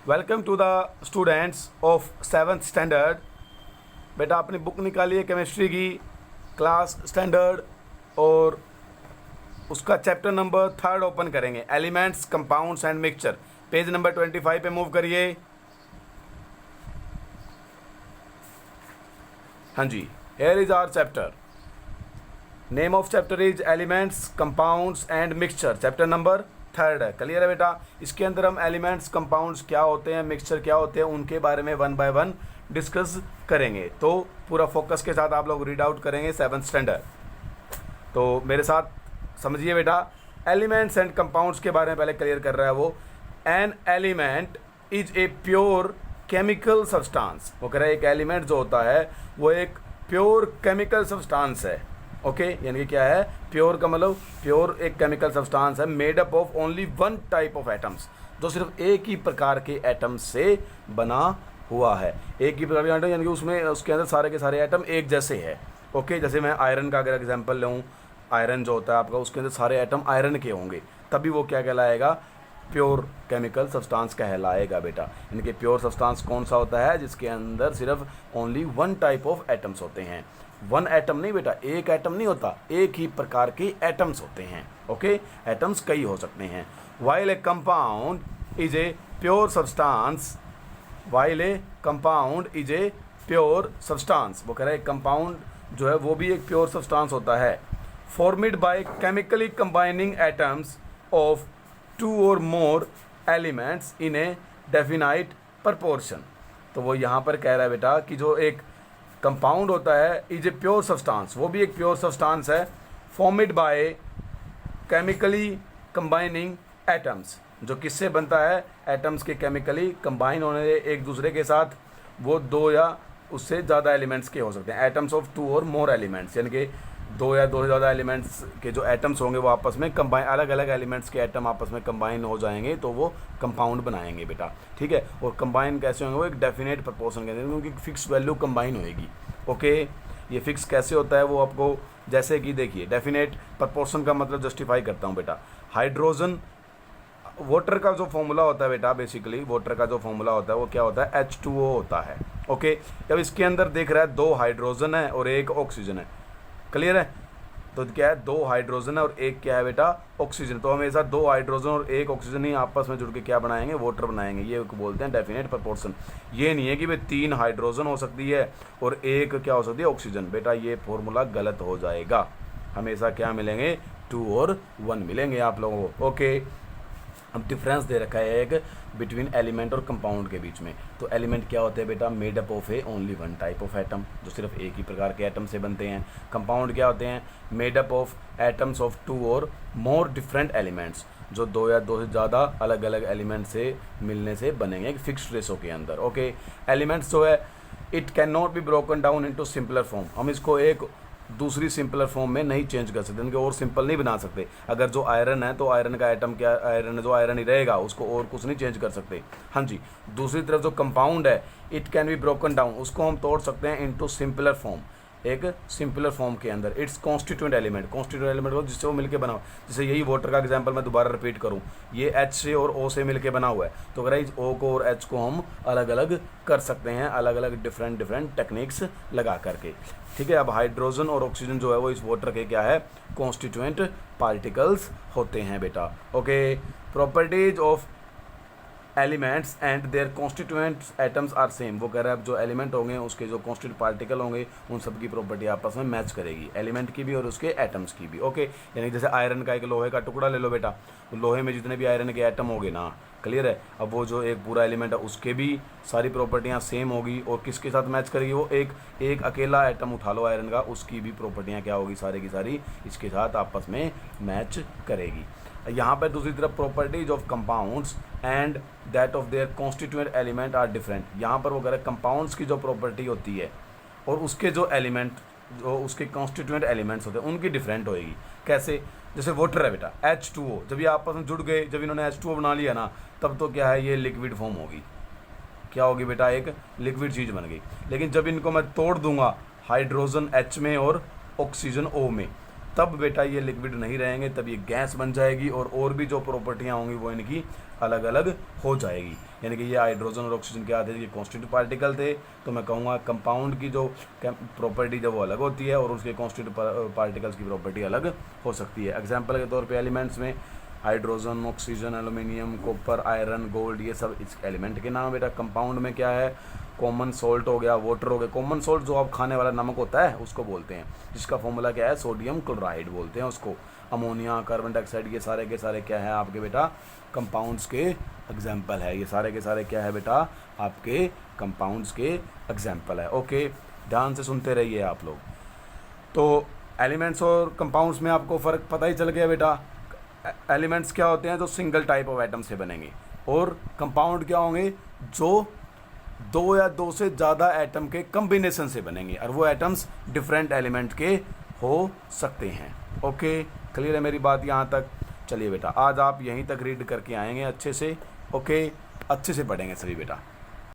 Welcome to the students of 7th standard. बेटा अपनी book निकालिए केमिस्ट्री की क्लास स्टैंडर्ड और उसका चैप्टर नंबर 3 ओपन करेंगे, elements compounds and mixture. Page number 25 पे मूव करिए। हाँ जी, here is our chapter. Name of chapter is elements compounds and mixture. Chapter number 3 है। क्लियर है बेटा? इसके अंदर हम एलिमेंट्स कंपाउंड्स क्या होते हैं, मिक्सचर क्या होते हैं, उनके बारे में 1 बाय 1 डिस्कस करेंगे। तो पूरा फोकस के साथ आप लोग रीड आउट करेंगे 7th स्टैंडर्ड। तो मेरे साथ समझिए बेटा, एलिमेंट्स एंड कंपाउंड्स के बारे में पहले क्लियर कर रहा है वो। An element is a pure chemical substance. वो कह रहा है एक एलिमेंट जो होता है वो एक प्योर केमिकल सब्सटेंस है। ओके, यानी कि क्या है? प्योर का मतलब प्योर एक केमिकल सब्सटेंस है made up of only one type of atoms, जो सिर्फ एक ही प्रकार के एटम से बना हुआ है। एक ही प्रकार के एटम यानी कि उसमें उसके अंदर सारे के सारे एटम एक जैसे है। ओके, जैसे मैं आयरन का अगर एग्जांपल लूँ, आयरन जो होता है आपका, उसके अंदर सारे एटम आयरन के होंगे, तभी वो क्या कहलाएगा? प्योर केमिकल सब्सटेंस कहलाएगा बेटा। यानी कि प्योर सब्सटेंस कौन सा होता है? जिसके अंदर सिर्फ only one type of atoms होते हैं। वन एटम नहीं बेटा, एक एटम नहीं होता, एक ही प्रकार के एटम्स होते हैं। ओके, एटम्स कई हो सकते हैं। While a compound is a pure substance, while a compound is a pure substance, वो कह रहा है कंपाउंड जो है वो भी एक प्योर सब्सटेंस होता है। Formed by chemically combining atoms of 2 or more elements in a definite proportion। तो वो यहाँ पर कह रहा है बेटा कि जो एक कंपाउंड होता है इज ए प्योर सब्सटेंस, वो भी एक प्योर सब्सटेंस है। Formed by chemically combining atoms, जो किससे बनता है? एटम्स के केमिकली कंबाइन होने से एक दूसरे के साथ वो 2 या उससे ज़्यादा एलिमेंट्स के हो सकते हैं। Atoms of 2 or more elements, यानी कि 2 या 2 से ज़्यादा एलिमेंट्स के जो एटम्स होंगे वो आपस में कंबाइन, अलग अलग एलिमेंट्स के एटम आपस में कंबाइन हो जाएंगे तो वो कंपाउंड बनाएंगे बेटा। ठीक है, और कंबाइन कैसे होंगे? वो एक डेफिनेट प्रपोर्शन के अंदर, उनकी फिक्स वैल्यू कंबाइन होएगी। ओके, ये फिक्स कैसे होता है वो आपको, जैसे कि देखिए, डेफिनेट प्रपोर्शन का मतलब जस्टिफाई करता हूँ बेटा। हाइड्रोजन, वाटर का जो फॉर्मूला होता है बेटा, बेसिकली वाटर का जो फॉर्मूला होता है वो क्या होता है? H2O होता है। ओके, जब इसके अंदर देख रहा है 2 हाइड्रोजन है और 1 ऑक्सीजन है। क्लियर है? तो क्या है? 2 हाइड्रोजन है और 1 क्या है बेटा? ऑक्सीजन। तो हमेशा 2 हाइड्रोजन और 1 ऑक्सीजन ही आपस में जुड़ के क्या बनाएंगे? वाटर बनाएंगे। ये बोलते हैं डेफिनेट प्रपोर्शन। ये नहीं है कि भाई 3 हाइड्रोजन हो सकती है और 1 क्या हो सकती है? ऑक्सीजन। बेटा ये फॉर्मूला गलत हो जाएगा। हमेशा क्या मिलेंगे? 2 और 1 मिलेंगे आप लोगों को। ओके, अब डिफरेंस दे रखा है एक बिटवीन एलिमेंट और कंपाउंड के बीच में। तो एलिमेंट क्या होते हैं बेटा? Made up of A only one type of atom, जो सिर्फ एक ही प्रकार के एटम से बनते हैं। कंपाउंड क्या होते हैं? Made up of atoms of 2 और मोर डिफरेंट एलिमेंट्स, जो 2 या 2 से ज़्यादा अलग अलग एलिमेंट से मिलने से बनेंगे एक फिक्स्ड रेशो के अंदर। ओके, एलिमेंट्स जो है it can not be broken down into simpler form. हम इसको एक दूसरी सिंपलर फॉर्म में नहीं चेंज कर सकते, उनके और सिंपल नहीं बना सकते। अगर जो आयरन है तो आयरन का एटम क्या? आयरन जो आयरन ही रहेगा, उसको और कुछ नहीं चेंज कर सकते। हाँ जी, दूसरी तरफ जो कंपाउंड है it can be broken down, उसको हम तोड़ सकते हैं इनटू सिंपलर फॉर्म, एक सिंपलर फॉर्म के अंदर। इट्स कॉन्स्टिट्यूएंट एलिमेंट को जिससे वो मिलकर बना हो। जैसे यही वाटर का एग्जांपल मैं दोबारा रिपीट करूँ, ये H से और O से मिलकर बना हुआ है, तो अगर इस O को और H को हम अलग अलग कर सकते हैं, अलग अलग डिफरेंट टेक्निक्स लगा करके। ठीक है, अब हाइड्रोजन और ऑक्सीजन जो है वो इस वाटर के क्या है? कॉन्स्टिट्यूएंट पार्टिकल्स होते हैं बेटा। Okay, properties of elements and their constituents atoms are same. वो कह रहा है जो एलिमेंट होंगे उसके जो कॉन्स्टिट्यूएंट पार्टिकल होंगे उन सब की प्रॉपर्टी आपस में मैच करेगी, एलिमेंट की भी और उसके एटम्स की भी। ओके, यानी जैसे आयरन का एक लोहे का टुकड़ा ले लो बेटा, तो लोहे में जितने भी आयरन के एटम होंगे ना, क्लियर है? अब वो जो एक पूरा एलिमेंट है उसके भी सारी प्रॉपर्टियाँ सेम होगी और किसके साथ मैच करेगी? वो एक अकेला एटम उठा लो आयरन का, उसकी भी प्रॉपर्टियाँ क्या होगी? सारी की सारी इसके साथ आपस में मैच करेगी। यहाँ पर दूसरी तरफ properties of compounds and that of their constituent element are different. यहाँ पर वो कह रहे हैं कंपाउंड्स की जो प्रॉपर्टी होती है और उसके जो एलिमेंट, जो उसके कॉन्स्टिट्यूएंट एलिमेंट्स होते हैं, उनकी डिफरेंट होएगी। कैसे? जैसे वाटर है बेटा, H2O, जब ये आपस में जुड़ गए, जब इन्होंने H2O बना लिया ना, तब तो क्या है? ये लिक्विड फॉर्म होगी। क्या होगी बेटा? एक लिक्विड चीज़ बन गई। लेकिन जब इनको मैं तोड़ दूंगा, हाइड्रोजन H में और ऑक्सीजन O में, तब बेटा ये लिक्विड नहीं रहेंगे, तब ये गैस बन जाएगी और भी जो प्रॉपर्टियाँ होंगी वो इनकी अलग अलग हो जाएगी। यानी कि ये हाइड्रोजन और ऑक्सीजन क्या थे, ये कॉन्स्टिट्यूटिव पार्टिकल थे। तो मैं कहूँगा कंपाउंड की जो प्रॉपर्टी जब वो अलग होती है और उसके कॉन्स्टिट्यूटिव पार्टिकल्स की प्रॉपर्टी अलग हो सकती है। एग्जाम्पल के तौर पर एलिमेंट्स में hydrogen, oxygen, aluminium, copper, iron, gold, ये सब इस एलिमेंट के नाम है बेटा। कंपाउंड में क्या है, कॉमन सॉल्ट हो गया, वाटर हो गया। कॉमन सॉल्ट जो आप खाने वाला नमक होता है उसको बोलते हैं, जिसका फॉर्मूला क्या है, सोडियम क्लोराइड बोलते हैं उसको। अमोनिया, कार्बन डाइऑक्साइड, ये सारे के सारे क्या है आपके बेटा कंपाउंड्स के एग्जाम्पल है। ये सारे के सारे क्या है बेटा आपके कंपाउंड्स के एग्जाम्पल है। ओके, ध्यान से सुनते रहिए आप लोग। तो एलिमेंट्स और कंपाउंड्स में आपको फ़र्क पता ही चल गया बेटा। एलिमेंट्स क्या होते हैं, जो सिंगल टाइप ऑफ एटम से बनेंगे, और कंपाउंड क्या होंगे, जो दो या दो से ज़्यादा एटम के कम्बिनेशन से बनेंगे, और वो एटम्स डिफरेंट एलिमेंट के हो सकते हैं। ओके, क्लियर है मेरी बात यहाँ तक। चलिए बेटा, आज आप यहीं तक रीड करके आएंगे अच्छे से। ओके, अच्छे से पढ़ेंगे सभी बेटा।